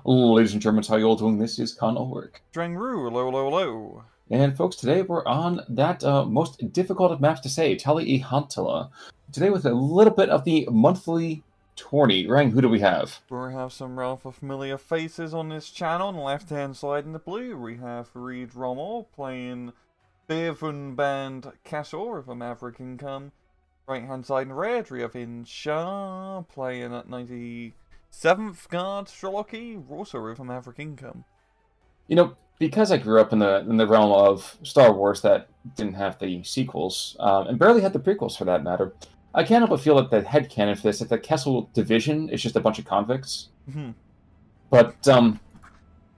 Ladies and gentlemen, how you all doing? This is Con Ulrich. Drangru, hello, hello, hello. And folks, today we're on that most difficult of maps to say, Tali Ihantala. Today with a little bit of the monthly tourney. Rang, who do we have? We have some rather familiar faces on this channel. On the left-hand side in the blue, we have Farid playing Bevan Band Kessel with a Maverick Income. Right-hand side in red, we have Insha playing at 97th Guard Sherlocky, also with a Maverick Income. You know, because I grew up in the realm of Star Wars that didn't have the sequels, and barely had the prequels for that matter, I can't help but feel that the headcanon for this, that the Kessel division is just a bunch of convicts. But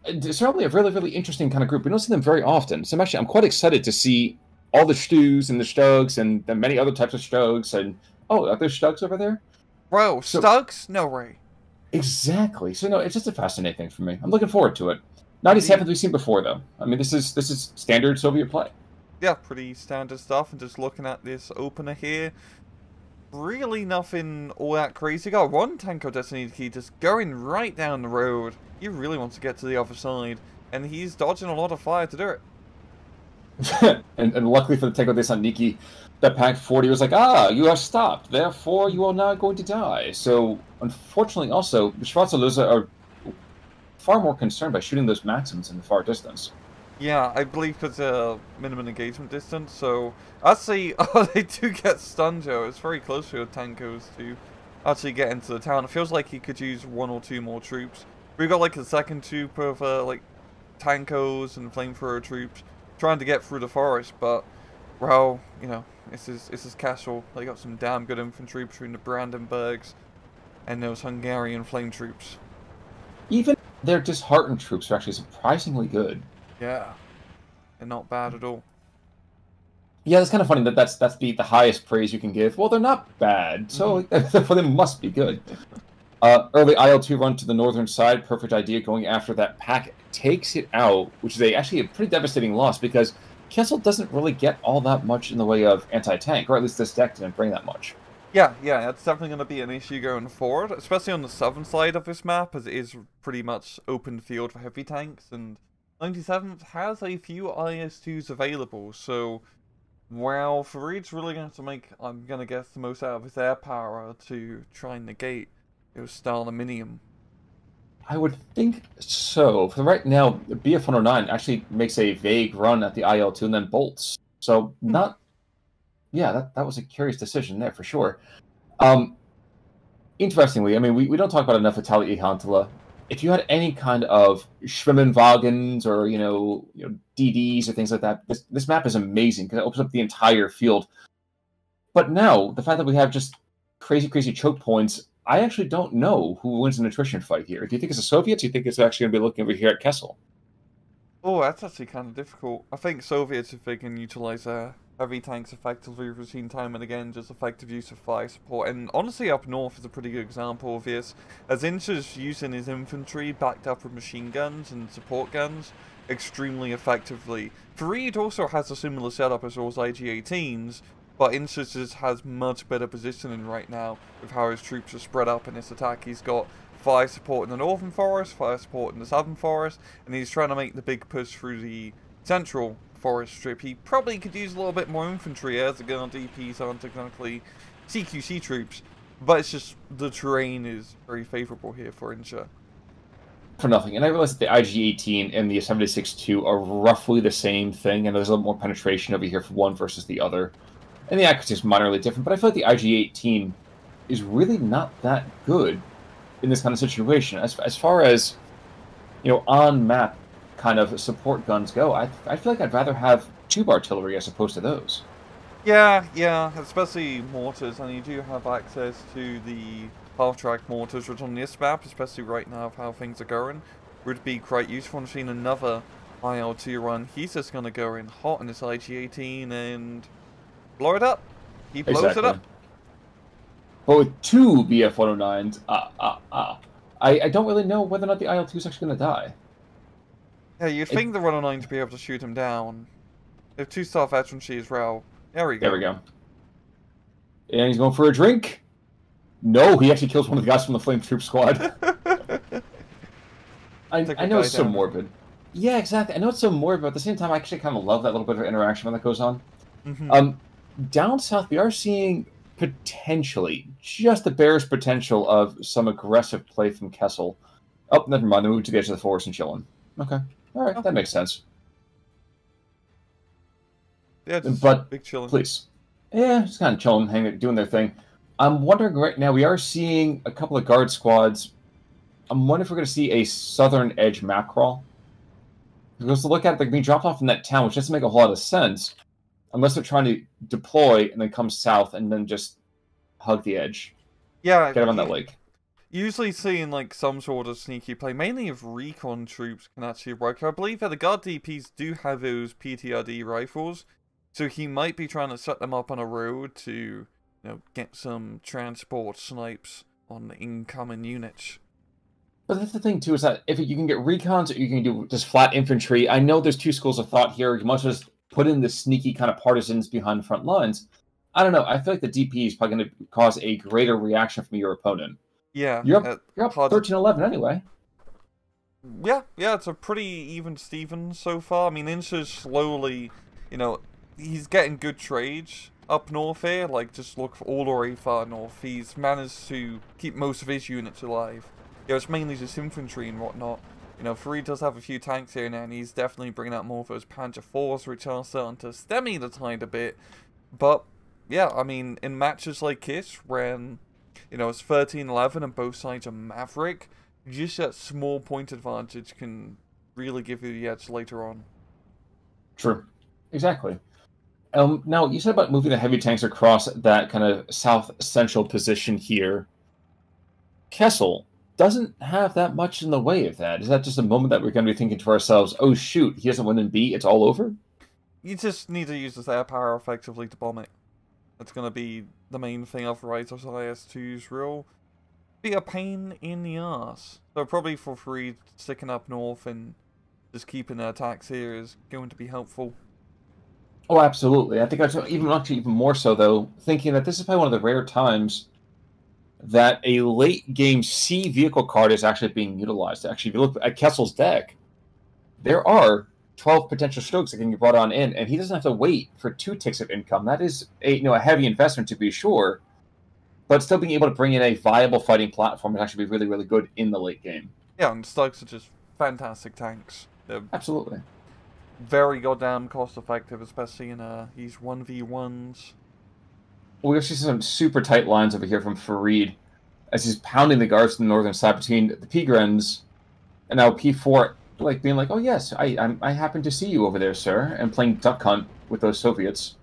it's certainly a really, really interesting kind of group. We don't see them very often. So I'm quite excited to see all the Stews and the Stugs and the many other types of Stugs. And, oh, are there Stugs over there? Bro, Stugs? No way. Exactly. So, no, it's just a fascinating thing for me. I'm looking forward to it. 97th we've seen before, though. I mean, this is standard Soviet play. Yeah, pretty standard stuff. And just looking at this opener here, really nothing all that crazy. Got one Tanko Destiny key just going right down the road. He really wants to get to the other side, and he's dodging a lot of fire to do it. and luckily for the Tanko Destiny, that Pack 40 was like, you have stopped, therefore you are now going to die. So, unfortunately, also, the Schwarzenegger are far more concerned by shooting those Maxims in the far distance. Yeah, I believe it's a minimum engagement distance, so actually, they do get stunned, Joe. It's very close for your Tankos to actually get into the town. It feels like he could use one or two more troops. We've got like a second troop of like Tankos and flamethrower troops trying to get through the forest, but well, you know, this is Kessel. They got some damn good infantry between the Brandenburgs and those Hungarian flame troops. Even their disheartened troops are actually surprisingly good. Yeah, they're not bad at all. Yeah, it's kind of funny that that's the highest praise you can give. Well, they're not bad, so therefore they must be good. Early IL-2 run to the northern side, perfect idea going after that pack. Takes it out, which is actually a pretty devastating loss because Kessel doesn't really get all that much in the way of anti-tank, or at least this deck didn't bring that much. Yeah, that's definitely going to be an issue going forward, especially on the southern side of this map, as it is pretty much open field for heavy tanks, and 97th has a few IS-2s available, so well, Farid's really going to have to make, I'm going to guess, the most out of his air power to try and negate those Stalinium. I would think so. For right now, BF-109 actually makes a vague run at the IL-2 and then bolts. So not... Yeah, that was a curious decision there for sure. Interestingly, I mean, we don't talk about enough Itali Ihantala. If you had any kind of Schwimmenwagens or, you know, DDs or things like that, this map is amazing because it opens up the entire field. But now, the fact that we have just crazy, crazy choke points, I actually don't know who wins an attrition fight here. Do you think it's the Soviets? Do you think it's actually going to be looking over here at Kessel? Oh, that's actually kind of difficult. I think Soviets, if they can utilize heavy tanks effectively, we've seen time and again just effective use of fire support. And honestly, up north is a pretty good example of this, as Insha's using his infantry backed up with machine guns and support guns extremely effectively. Farid also has a similar setup as those IG-18s, but Insha just has much better positioning right now with how his troops are spread up in this attack. He's got fire support in the northern forest, fire support in the southern forest, and he's trying to make the big push through the central forest strip. He probably could use a little bit more infantry, as the Guard DPs aren't exactly CQC troops, but it's just the terrain is very favourable here for Insha. For nothing, and I realize that the IG-18 and the 76-2 are roughly the same thing, and there's a little more penetration over here for one versus the other. And the accuracy is minorly different, but I feel like the IG-18 is really not that good in this kind of situation. As far as, you know, on-map kind of support guns go, I feel like I'd rather have tube artillery as opposed to those. Yeah, especially mortars, and you do have access to the half-track mortars, which on this map, especially right now of how things are going, would be quite useful. I've seen another IL-2 run. He's just going to go in hot in this IG-18 and blow it up. He blows it up. But with two BF-109s, I don't really know whether or not the IL-2 is actually going to die. Yeah, you'd think the 109 to be able to shoot him down. If 2-star veterancy as well. There we go. There we go. And he's going for a drink. No, he actually kills one of the guys from the Flame Troop squad. take I a know guy it's so down. morbid. Yeah, exactly. I know it's so morbid, but at the same time, I actually kind of love that little bit of interaction that goes on. Mm-hmm. Down south, we are seeing potentially just the barest potential of some aggressive play from Kessel. Oh, never mind. They moved to the edge of the forest and chilling. Okay, all right, Oh, that makes sense. yeah, just But big chilling. please, yeah, just kind of chilling, hanging, doing their thing. I'm wondering right now. We are seeing a couple of guard squads. I'm wondering if we're going to see a southern edge map crawl. Because to look at it, they're being dropped off in that town, which doesn't make a whole lot of sense unless they're trying to deploy and then come south and then just hug the edge. Yeah, Get around that lake. usually seeing like some sort of sneaky play, mainly if recon troops can actually work. I believe that the guard DPs do have those PTRD rifles, so he might be trying to set them up on a road to, get some transport snipes on the incoming units. But that's the thing, too, is that if you can get recons or you can do just flat infantry, I know there's two schools of thought here. You must just put in the sneaky kind of partisans behind the front lines. I don't know. I feel like the DP is probably going to cause a greater reaction from your opponent. Yeah, You're up 13-11 anyway. Yeah, it's a pretty even Steven so far. I mean, Insha's slowly, he's getting good trades up north here. Like, just look all the way far north. He's managed to keep most of his units alive. It's mainly just infantry and whatnot. Farid does have a few tanks here now, and he's definitely bringing out more of those Panzer IVs, which are starting to stemmy the tide a bit. But, yeah, I mean, in matches like this, when, it's 13-11 and both sides are maverick, just that small point advantage can really give you the edge later on. True. Exactly. Now, you said about moving the heavy tanks across that kind of south-central position here. Kessel doesn't have that much in the way of that. Is that just a moment that we're going to be thinking to ourselves, oh shoot, he doesn't win in B, it's all over? You just need to use this air power effectively to bomb it. That's going to be the main thing, otherwise those IS-2s will be a pain in the arse. So probably for Farid, sticking up north and just keeping their attacks here is going to be helpful. Oh, absolutely. I think even more so, though, thinking that this is probably one of the rare times that a late game C vehicle card is actually being utilized. Actually, if you look at Kessel's deck, there are 12 potential strokes that can be brought on in, and he doesn't have to wait for 2 ticks of income. That is a heavy investment to be sure, but still being able to bring in a viable fighting platform would actually be really, really good in the late game. Yeah, and Slugs are just fantastic tanks. They're absolutely very goddamn cost effective, especially in these 1v1s. We actually see some super tight lines over here from Farid as he's pounding the guards to the northern side between the Pgrens and now P4, like being like, "Oh yes, I happen to see you over there, sir," and playing duck hunt with those Soviets.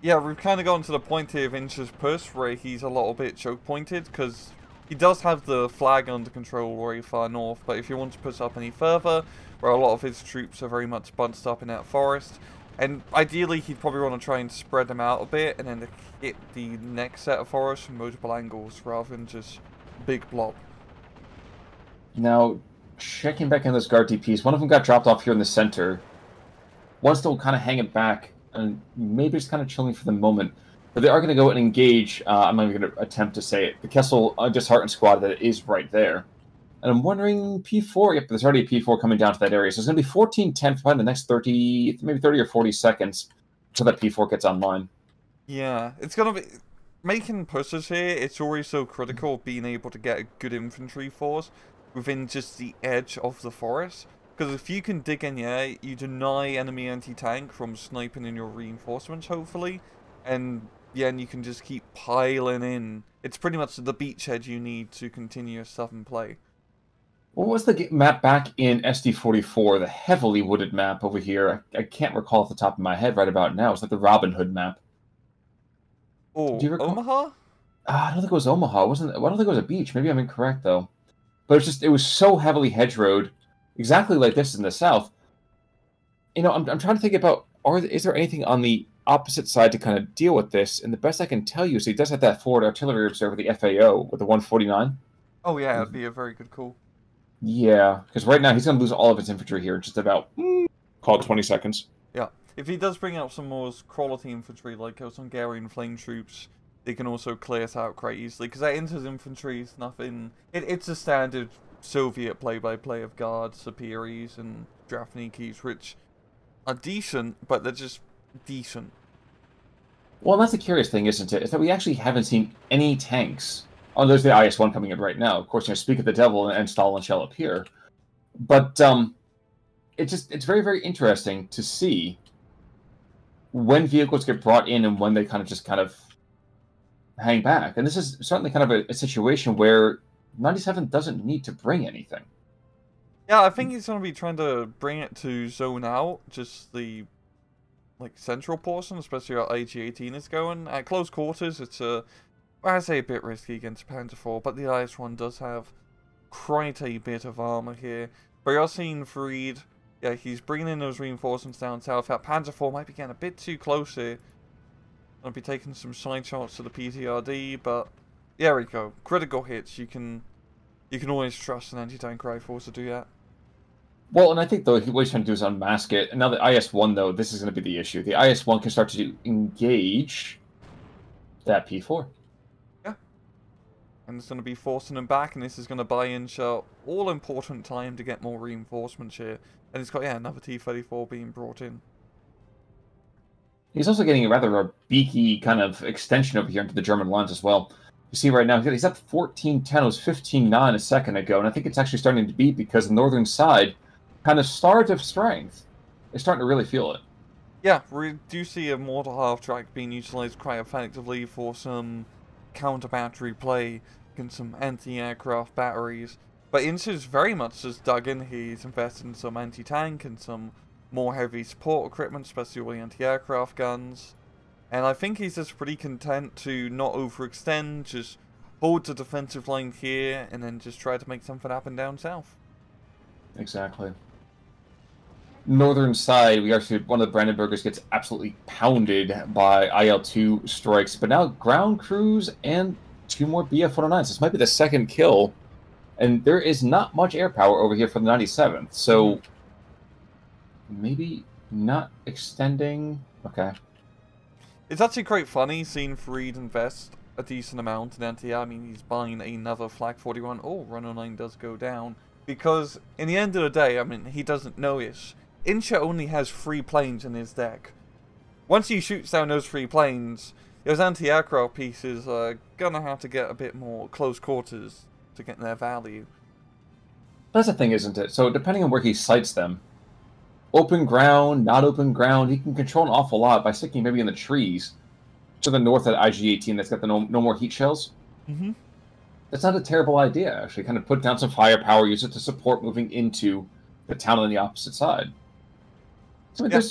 Yeah, we've kind of gotten to the point here of Insha's push where he's a little bit choke pointed because he does have the flag under control very far north, but if you want to push up any further, where a lot of his troops are very much bunched up in that forest, and ideally he'd probably want to try and spread them out a bit and then hit the next set of forests from multiple angles rather than just big blob. Now, checking back in those guard DPs, one of them got dropped off here in the center. One's still kind of hanging back and maybe just kind of chilling for the moment. But they are going to go and engage, I'm not even going to attempt to say it, the Kessel Disheartened squad that is right there. And I'm wondering, P4, yep, there's already a P4 coming down to that area. So it's going to be 14-10 for probably the next 30, maybe 30 or 40 seconds until that P4 gets online. Yeah, it's going to be... Making pushes here, it's always so critical of being able to get a good infantry force within just the edge of the forest. Because if you can dig in here, you deny enemy anti-tank from sniping in your reinforcements, hopefully. And yeah, and you can just keep piling in. It's pretty much the beachhead you need to continue your southern play. What was the map back in SD44, the heavily wooded map over here? I can't recall off the top of my head right about now. It's like the Robin Hood map. Oh, do you recall? Omaha? I don't think it was Omaha. I don't think it was a beach. Maybe I'm incorrect, though. But it was so heavily hedgeroed, exactly like this in the south. I'm trying to think about, is there anything on the opposite side to kind of deal with this? And the best I can tell you is he does have that forward artillery observer, the FAO, with the 149. Oh, yeah, that'd be a very good call. Yeah, because right now he's going to lose all of his infantry here in just about, call it 20 seconds. Yeah, if he does bring out some more quality infantry, like those Hungarian flame troops, they can also clear us out quite easily, because that Inter's infantry is nothing... It's a standard Soviet play-by-play of guards, Sapiris, and Drafnikis, which are decent, but they're just decent. Well, that's the curious thing, isn't it? Is that we actually haven't seen any tanks. Oh, there's the IS-1 coming in right now. Of course, speak of the devil, and Stalin shall appear. But it's very, very interesting to see when vehicles get brought in and when they kind of hang back. And this is certainly kind of a situation where 97 doesn't need to bring anything. Yeah, I think he's going to be trying to bring it to zone out, just the central portion, especially where IG-18 is going. At close quarters, it's I'd say a bit risky against Panzer IV, but the IS-1 does have quite a bit of armor here. But you're seeing Farid, yeah, he's bringing in those reinforcements down south. That Panzer IV might be getting a bit too close here. I'll be taking some side shots to the PTRD, but there we go. Critical hits, you can always trust an anti-tank rifle to do that. Well, and I think, though, what he's trying to do is unmask it. And now the IS-1, though, this is going to be the issue. The IS-1 can start to engage that P4. Yeah. And it's going to be forcing him back, and this is going to buy Insha all-important time to get more reinforcements here. And it's got, yeah, another T-34 being brought in. He's also getting a rather beaky kind of extension over here into the German lines as well. You see right now, he's up 14-10. It was 15-9 a second ago. And I think it's actually starting to beat because the northern side kind of starved of strength. They're starting to really feel it. Yeah, we do see a mortar half-track being utilized quite effectively for some counter-battery play against some anti-aircraft batteries. But Insha's very much just dug in. He's invested in some anti-tank and some more heavy support equipment, especially with anti-aircraft guns. And I think he's just pretty content to not overextend, just hold the defensive line here, and then just try to make something happen down south. Exactly. Northern side, we actually, one of the Brandenburgers gets absolutely pounded by IL-2 strikes, but now ground crews and 2 more Bf-109s. This might be the second kill, and there is not much air power over here for the 97th, so maybe not extending. Okay. It's actually quite funny seeing Farid invest a decent amount in anti-air. I mean, he's buying another Flak 41. Oh, 109 does go down. Because, in the end of the day, I mean, he doesn't know it. Insha only has 3 planes in his deck. Once he shoots down those 3 planes, those anti-aircraft pieces are gonna have to get a bit more close quarters to get their value. That's the thing, isn't it? So, depending on where he sights them, open ground, not open ground, he can control an awful lot by sticking maybe in the trees to the north of IG-18 that's got the no more heat shells. Mm-hmm. That's not a terrible idea, actually. Kind of put down some firepower, use it to support moving into the town on the opposite side. So I mean,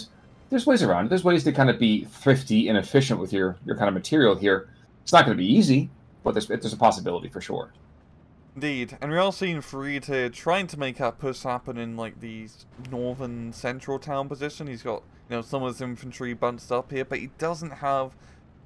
there's ways around it. There's ways to kind of be thrifty and efficient with your kind of material here. It's not going to be easy, but there's a possibility for sure. Indeed, and we're all seeing Farid here trying to make that push happen in like the northern central town position. He's got, you know, some of his infantry bunched up here, but he doesn't have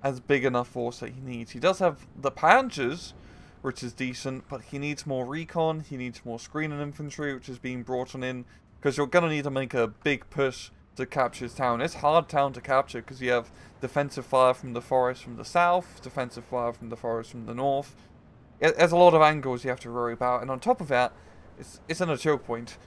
as big enough force that he needs. He does have the Panzers, which is decent, but he needs more recon, he needs more screening infantry, which is being brought on in, because you're going to need to make a big push to capture this town. It's a hard town to capture, because you have defensive fire from the forest from the south, defensive fire from the forest from the north. There's a lot of angles you have to worry about, and on top of that, it's in a choke point.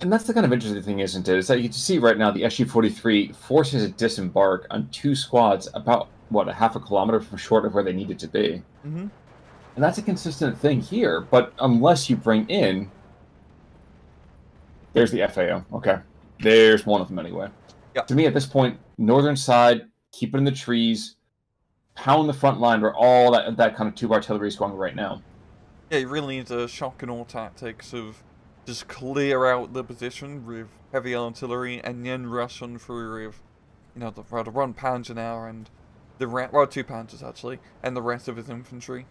And that's the kind of interesting thing, isn't it? Is that you can see right now the SG-43 forces a disembark on 2 squads about, what, a half a kilometer from short of where they needed to be. Mm-hmm. And that's a consistent thing here, but unless you bring in... There's the FAO. Okay. There's one of them anyway. Yep. To me, at this point, northern side, keep it in the trees, pound the front line where all that kind of tube artillery is going right now. Yeah, you really need a shock and awe tactics of just clear out the position with heavy artillery and then rush on through with, you know, the one Panzer now and the well, 2 Panzers actually, and the rest of his infantry.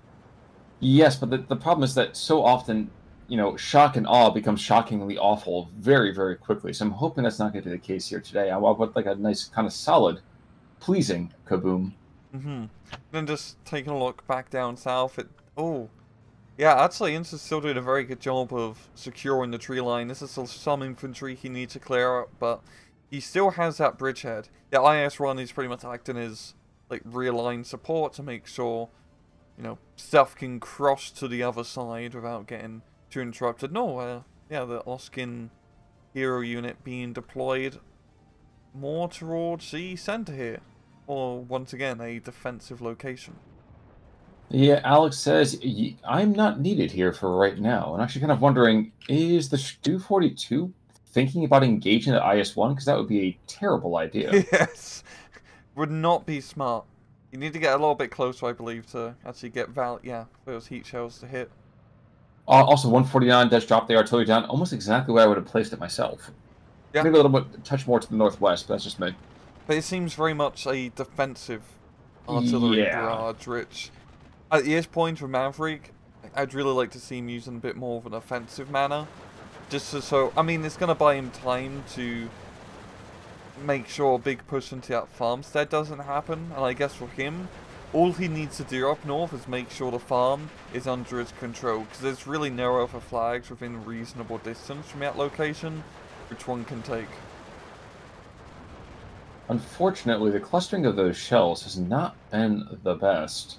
Yes, but the problem is that so often, you know, shock and awe becomes shockingly awful very, very quickly. So I'm hoping that's not going to be the case here today. I want like a nice kind of solid, pleasing kaboom. Mm-hmm. Then just taking a look back down south, yeah, actually, Insha's still doing a very good job of securing the tree line. This is still some infantry he needs to clear out, but he still has that bridgehead. The IS-1 is pretty much acting as like rear line support to make sure stuff can cross to the other side without getting too interrupted. No, yeah, the Oskin hero unit being deployed more towards the center here. Or, once again, a defensive location. Yeah, Alex says, I'm not needed here for right now. And actually kind of wondering, is the Stu 42 thinking about engaging the IS-1? Because that would be a terrible idea. Yes. Would not be smart. You need to get a little bit closer, I believe, to actually get those heat shells to hit. Also, 149 does drop the artillery down almost exactly where I would have placed it myself. Yeah. Maybe a little bit, touch more to the northwest, but that's just me. But it seems very much a defensive artillery barrage, which, at this point with Maverick, I'd really like to see him using a bit more of an offensive manner. Just so, I mean, it's going to buy him time to make sure a big push into that farmstead doesn't happen. And I guess for him, all he needs to do up north is make sure the farm is under his control. Because there's really no other flags within reasonable distance from that location which one can take. Unfortunately, the clustering of those shells has not been the best.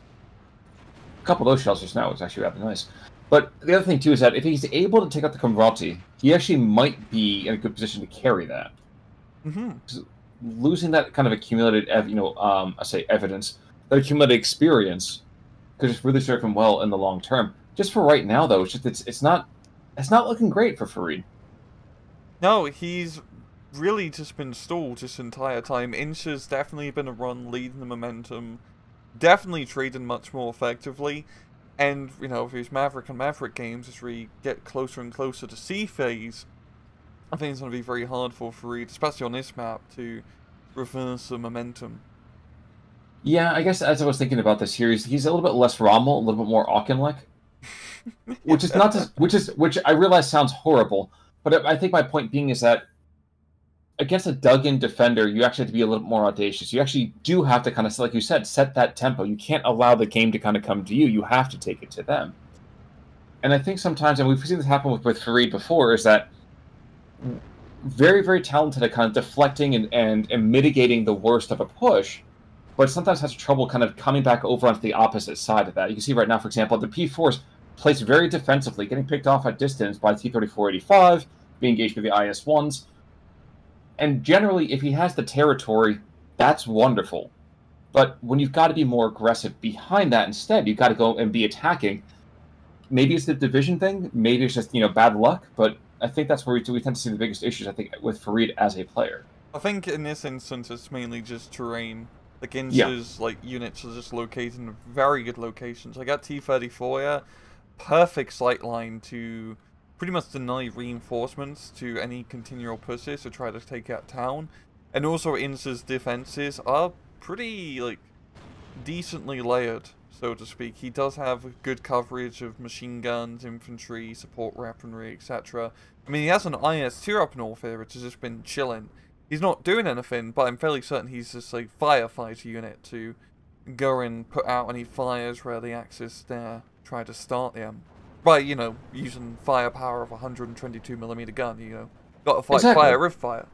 A couple of those shells just now was actually rather nice. But the other thing, too, is that if he's able to take out the Converti, he actually might be in a good position to carry that. Losing that kind of accumulated, I say evidence, that accumulated experience could just really serve him well in the long term. Just for right now, though, it's not looking great for Farid. No, he's really just been stalled this entire time. Insha's definitely been a run leading the momentum, definitely trading much more effectively, and with his Maverick and Maverick games, as we get closer and closer to C phase, I think it's going to be very hard for Farid, especially on this map, to reverse the momentum. Yeah, I guess as I was thinking about this here, he's a little bit less Rommel, a little bit more Auken-like, which I realize sounds horrible, but I think my point being is that against a dug-in defender, you actually have to be a little bit more audacious. You actually do have to kind of, like you said, set that tempo. You can't allow the game to kind of come to you. You have to take it to them. And I think sometimes, and we've seen this happen with Farid before, is that very, very talented at kind of deflecting and mitigating the worst of a push, but sometimes has trouble kind of coming back over onto the opposite side of that. You can see right now, for example, the P4's placed very defensively, getting picked off at distance by T-3485, being engaged with the IS-1s. And generally, if he has the territory, that's wonderful. But when you've got to be more aggressive behind that instead, you've got to go and be attacking. Maybe it's the division thing, maybe it's just, bad luck, but I think that's where we tend to see the biggest issues, I think, with Farid as a player. I think in this instance, it's mainly just terrain. Like, Insha's, units are just located in very good locations. I got T-34 here, perfect sight line to pretty much deny reinforcements to any continual pushes to try to take out town. And also, Insha's defenses are pretty, decently layered, so to speak. He does have good coverage of machine guns, infantry, support weaponry, etc. I mean, he has an IS-2 up north here, which has just been chilling. He's not doing anything, but I'm fairly certain he's just a firefighter unit to go and put out any fires where the Axis there try to start them. By, using firepower of a 122mm gun, Got to fight fire with fire.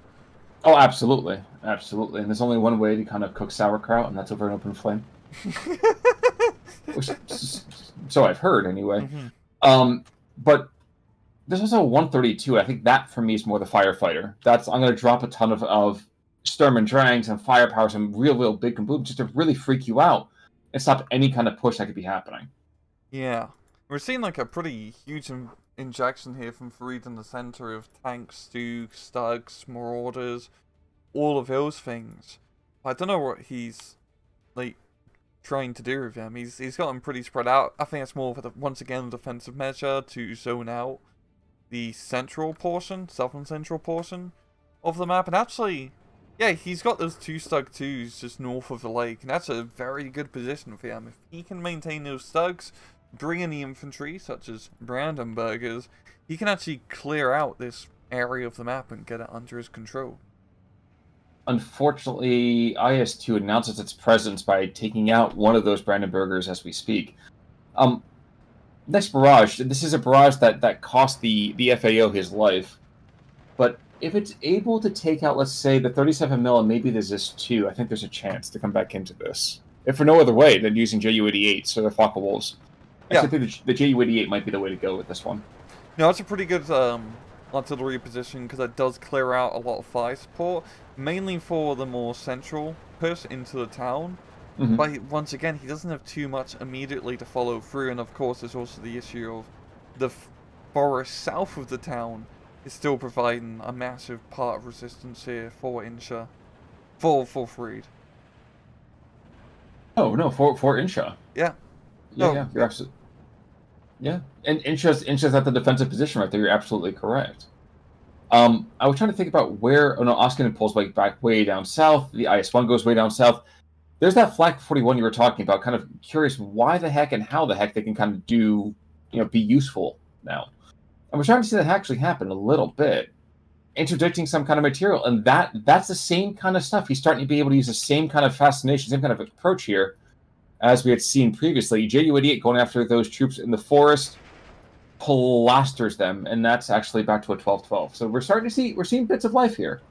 Oh, absolutely. Absolutely. And there's only one way to kind of cook sauerkraut, and that's over an open flame. So I've heard, anyway. But there's also a 132. I think that, for me, is more the firefighter. I'm going to drop a ton of Sturm and Drangs and firepower, some real big kabooms, just to really freak you out and stop any kind of push that could be happening. Yeah. We're seeing, a pretty huge injection here from Farid in the center of tanks, Stoogs, Stugs, Marauders, all of those things. I don't know what he's, trying to do with them. He's got them pretty spread out. I think it's more of once again, a defensive measure to zone out the southern central portion of the map. And actually, yeah, he's got those 2 Stug 2s just north of the lake, and that's a very good position for him. If he can maintain those Stugs, bring in the infantry, such as Brandenburgers, he can actually clear out this area of the map and get it under his control. Unfortunately, IS-2 announces its presence by taking out one of those Brandenburgers as we speak. Next barrage. This is a barrage that cost the FAO his life. But if it's able to take out, let's say, the 37mm and maybe the ZIS-2, I think there's a chance to come back into this. if for no other way than using Ju-88s or the Focke Wolves. Yeah. I think the Ju-88 might be the way to go with this one. No, it's a pretty good artillery position because it does clear out a lot of fire support, mainly for the more central push into the town. Mm-hmm. But once again, he doesn't have too much immediately to follow through, and of course there's also the issue of the forest south of the town is still providing a massive part of resistance here for Insha. For Farid. Oh, no, for Insha. Yeah. Yeah, you're absolutely... Yeah, and Insha's at the defensive position right there. You're absolutely correct. I was trying to think about where... Oh, no, Oskin pulls back way down south. The IS-1 goes way down south. There's that Flak 41 you were talking about. Kind of curious why the heck and how the heck they can kind of do... be useful now. And we're starting to see that actually happen a little bit. Interdicting some kind of material, and that's the same kind of stuff. He's starting to be able to use the same kind of fascination, same kind of approach here as we had seen previously. Ju-88 going after those troops in the forest, plasters them, and that's actually back to a 12-12. So we're seeing bits of life here.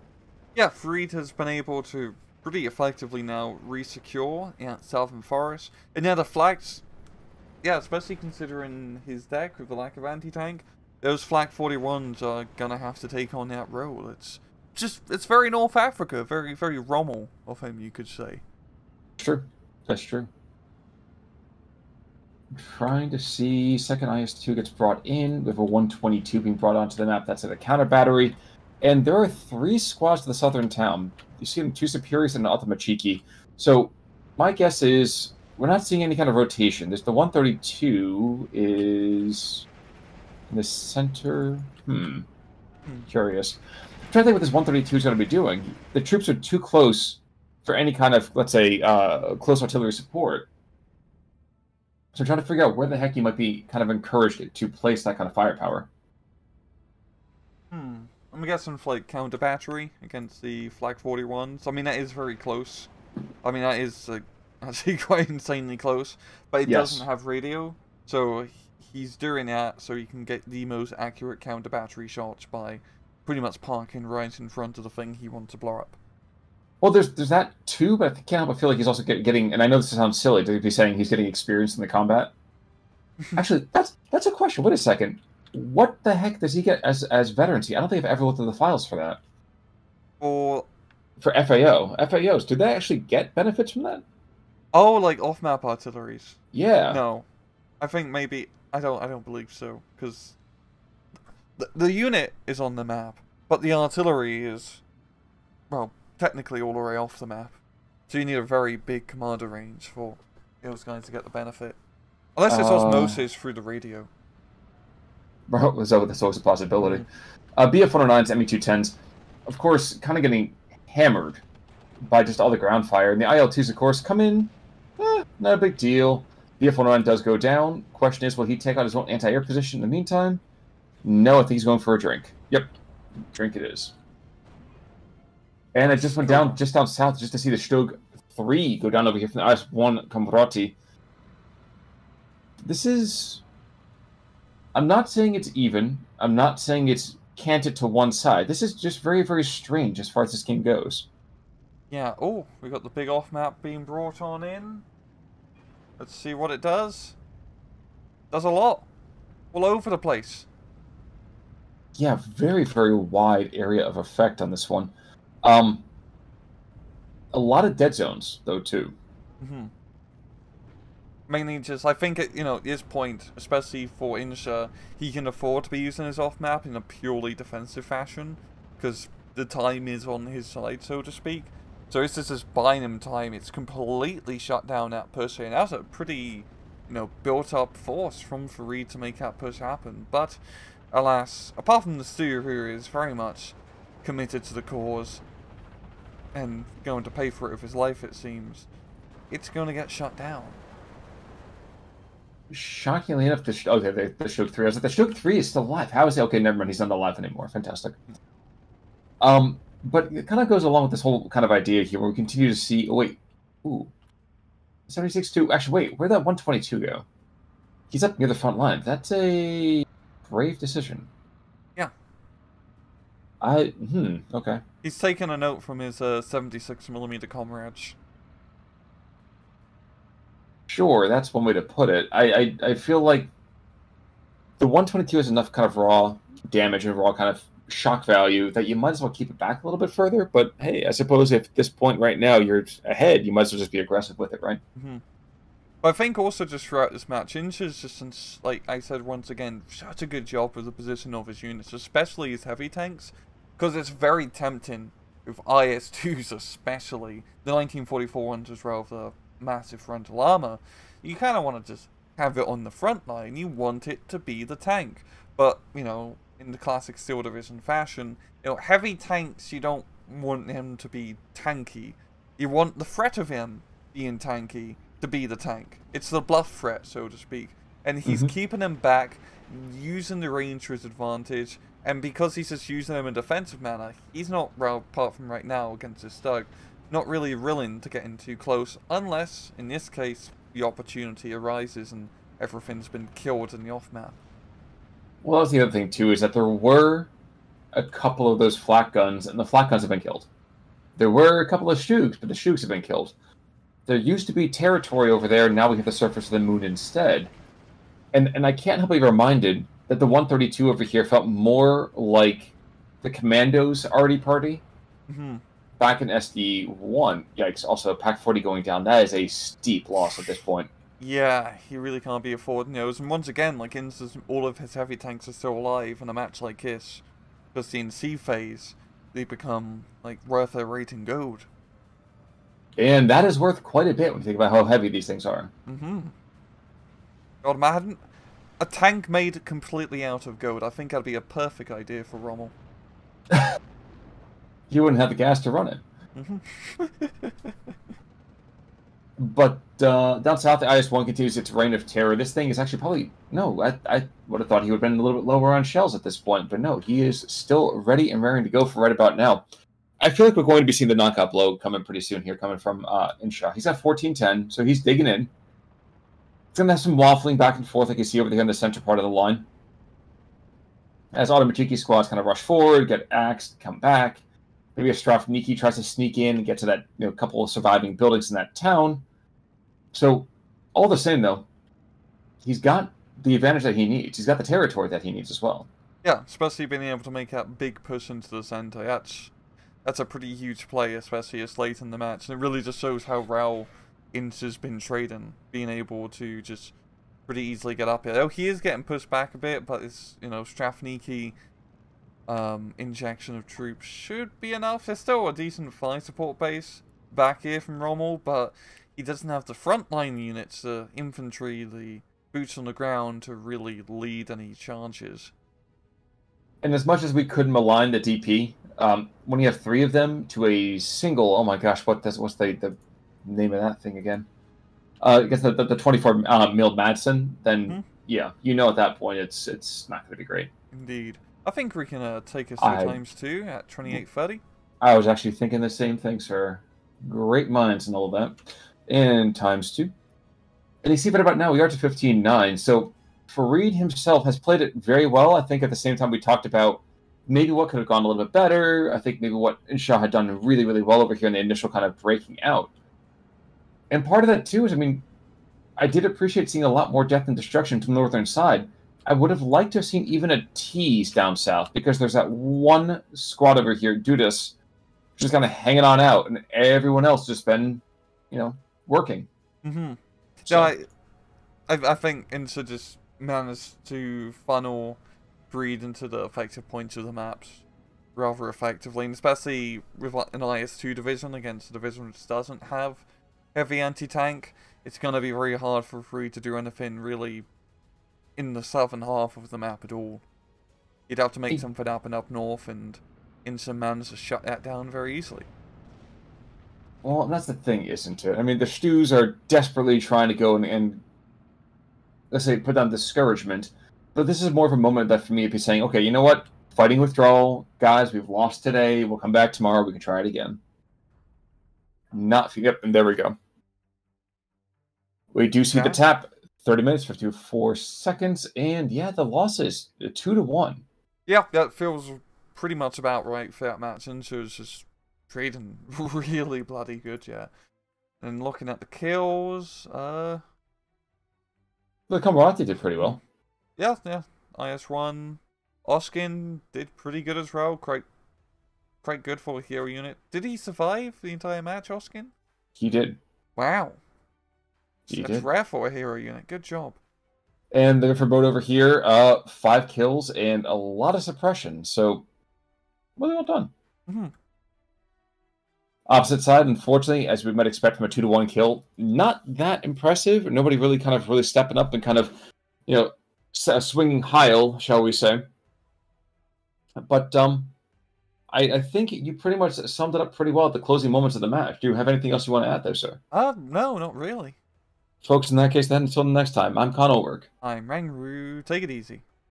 Yeah, Farid has been able to pretty effectively now re-secure Southern Forest. And yeah, the flags, yeah, especially considering his deck with the lack of anti-tank, those Flak 41s are gonna have to take on that role. It's very North Africa, very, very Rommel of him, you could say. True. That's true. I'm trying to see, second IS-2 gets brought in, with a 122 being brought onto the map. That's at a counter battery. And there are 3 squads to the southern town. You see them, 2 Superiors and an Altamachiki. So my guess is we're not seeing any kind of rotation. There's the 132 is in the center. Curious. I'm trying to think what this 132 is going to be doing. The troops are too close for any kind of, let's say, close artillery support. So I'm trying to figure out where the heck you might be kind of encouraged to place that kind of firepower. I'm guessing like counter battery against the Flak 41s. I mean, that is very close. I mean, that is actually quite insanely close. But it doesn't have radio, so he's doing that so he can get the most accurate counter battery shots by pretty much parking right in front of the thing he wants to blow up. Well, there's that too, but I can't help but feel like he's also getting, and I know this sounds silly to be saying he's getting experience in the combat. Actually, that's a question. Wait a second. What the heck does he get as veterancy? I don't think I've ever looked at the files for that. For FAO. FAOs, did they actually get benefits from that? Oh, like off-map artilleries? Yeah. No. I think maybe... I don't believe so, because the unit is on the map, but the artillery is, well, technically all the way off the map. So you need a very big commander range for those guys to get the benefit. Unless it's osmosis through the radio. Well, so that's always a possibility. BF-109s, ME-210s, of course, kind of getting hammered by just all the ground fire. And the IL-2s, of course, come in, not a big deal. BF-109 does go down. Question is, will he take out his own anti-air position in the meantime? No, I think he's going for a drink. Yep, drink it is. And I just went down south just to see the Stug 3 go down over here from the IS-1 Komroti. This is... I'm not saying it's even. I'm not saying it's canted to one side. This is just very, very strange as far as this game goes. Yeah, oh, we got the big off-map being brought on in. Let's see what it does. Does a lot. All over the place. Yeah, very, very wide area of effect on this one. A lot of dead zones, though, too. Mainly just, I think, at this point, especially for Insha, he can afford to be using his off-map in a purely defensive fashion, because the time is on his side, so to speak. So it's just buying him time. It's completely shut down that push, and that's a pretty, built-up force from Farid to make that push happen. But, alas, apart from the Stu, who is very much committed to the cause, and going to pay for it with his life, it seems, it's going to get shut down. Shockingly enough, the Stug 3. I was like, the Stug 3 is still alive. How is he? Okay, never mind. He's not alive anymore. Fantastic. But it kind of goes along with this whole kind of idea here, where we continue to see. Oh wait, ooh, 76-2. Actually, wait, where'd that 122 go? He's up near the front line. That's a brave decision. Yeah. Okay. He's taken a note from his 76mm comrades. Sure, that's one way to put it. I feel like the 122 has enough kind of raw damage and raw kind of shock value that you might as well keep it back a little bit further. But hey, I suppose if at this point right now you're ahead, you might as well just be aggressive with it, right? Mm-hmm. But I think also just throughout this match, Insha's just, like I said once again, such a good job with the position of his units, especially his heavy tanks, because it's very tempting with IS-2s especially, the 1944 ones as well, the massive frontal armor. You kind of want to just have it on the front line, you want it to be the tank. But, you know, in the classic Steel Division fashion, you know, heavy tanks, you don't want him to be tanky. You want the threat of him being tanky to be the tank. It's the bluff threat, so to speak. And he's keeping him back, using the range to his advantage, and because he's just using him in defensive manner, he's not, well, apart from right now against his Stug, not really willing to get in too close, unless, in this case, the opportunity arises and everything's been killed in the off-map. Well, that's the other thing, too, is that there were a couple of those flak guns, and the flak guns have been killed. There were a couple of Shooks, but the Shooks have been killed. There used to be territory over there, and now we have the surface of the moon instead. And I can't help but be reminded that the 132 over here felt more like the Commandos Arty Party back in SD1. Yikes, also Pack 40 going down. That is a steep loss at this point. Yeah, he really can't be affording those. And once again, like, all of his heavy tanks are still alive in a match like this. Just in C phase, they become, like, worth their weight in gold. And that is worth quite a bit when you think about how heavy these things are. God, man, a tank made completely out of gold. I think that'd be a perfect idea for Rommel. You wouldn't have the gas to run it. But down south, the IS-1 continues its reign of terror. This thing is actually probably... No, I would have thought he would have been a little bit lower on shells at this point. But no, he is still ready and raring to go for right about now. I feel like we're going to be seeing the knockout blow coming pretty soon here, coming from Insha. He's at 14-10, so he's digging in. It's going to have some waffling back and forth, like you see over there in the center part of the line. As Automachiki squads kind of rush forward, get axed, come back. Maybe a Strafniki tries to sneak in and get to that couple of surviving buildings in that town. So, all the same, though, he's got the advantage that he needs. He's got the territory that he needs as well. Yeah, especially being able to make that big push into the center. That's a pretty huge play, especially as late in the match. And it really just shows how well Insha's been trading, being able to just pretty easily get up here. Oh, he is getting pushed back a bit, but it's, Strafniki injection of troops should be enough. There's still a decent fire support base back here from Rommel, but he doesn't have the frontline units, the infantry, the boots on the ground to really lead any charges. And as much as we could malign the DP, when you have three of them to a single, oh my gosh, what's the name of that thing again? I guess the 24 milled Madsen, then yeah, at that point it's not going to be great. Indeed. I think we can take us through times 2 at 28:30. I was actually thinking the same thing, sir. Great minds and all that. And times 2. And you see right about now, we are to 15-9. So Farid himself has played it very well. I think at the same time we talked about maybe what could have gone a little bit better. I think maybe what Insha had done really, really well over here in the initial kind of breaking out. And part of that, too, is, I did appreciate seeing a lot more death and destruction to the northern side. I would have liked to have seen even a tease down south, because there's that one squad over here, Dudas, just kind of hanging on out, and everyone else just been, working. So I think Insha just managed to funnel Breed into the effective points of the maps rather effectively, and especially with an IS-2 division against a division which doesn't have heavy anti-tank, it's going to be very hard for Farid to do anything really in the southern half of the map at all. You'd have to make something happen up north, and Insha managed to shut that down very easily. Well, that's the thing, isn't it? The Stews are desperately trying to go and let's say, put down discouragement, but this is more of a moment that for me would be saying, okay, you know what? Fighting withdrawal, guys, we've lost today, we'll come back tomorrow, we can try it again. Yep, and there we go. We do see the tap, 30 minutes, 54 seconds, and yeah, the losses, 2-1. Yeah, that feels pretty much about right for that match. Insha was just trading really bloody good, yeah. And looking at the kills, The Camarati did pretty well. Yeah, yeah. IS1. Oskin did pretty good as well. Quite good for a hero unit. Did he survive the entire match, Oskin? He did. Wow. He That's did. rare for a hero unit. Good job. And the mode over here, 5 kills and a lot of suppression. So, really well done. Mm-hmm. Opposite side, unfortunately, as we might expect from a 2-to-1 kill, not that impressive. Nobody really stepping up and swinging Heil, shall we say. But I think you pretty much summed it up pretty well at the closing moments of the match. Do you have anything else you want to add there, sir? No, not really. Folks, in that case, then, until the next time, I'm Conolberg. I'm Rangru. Take it easy.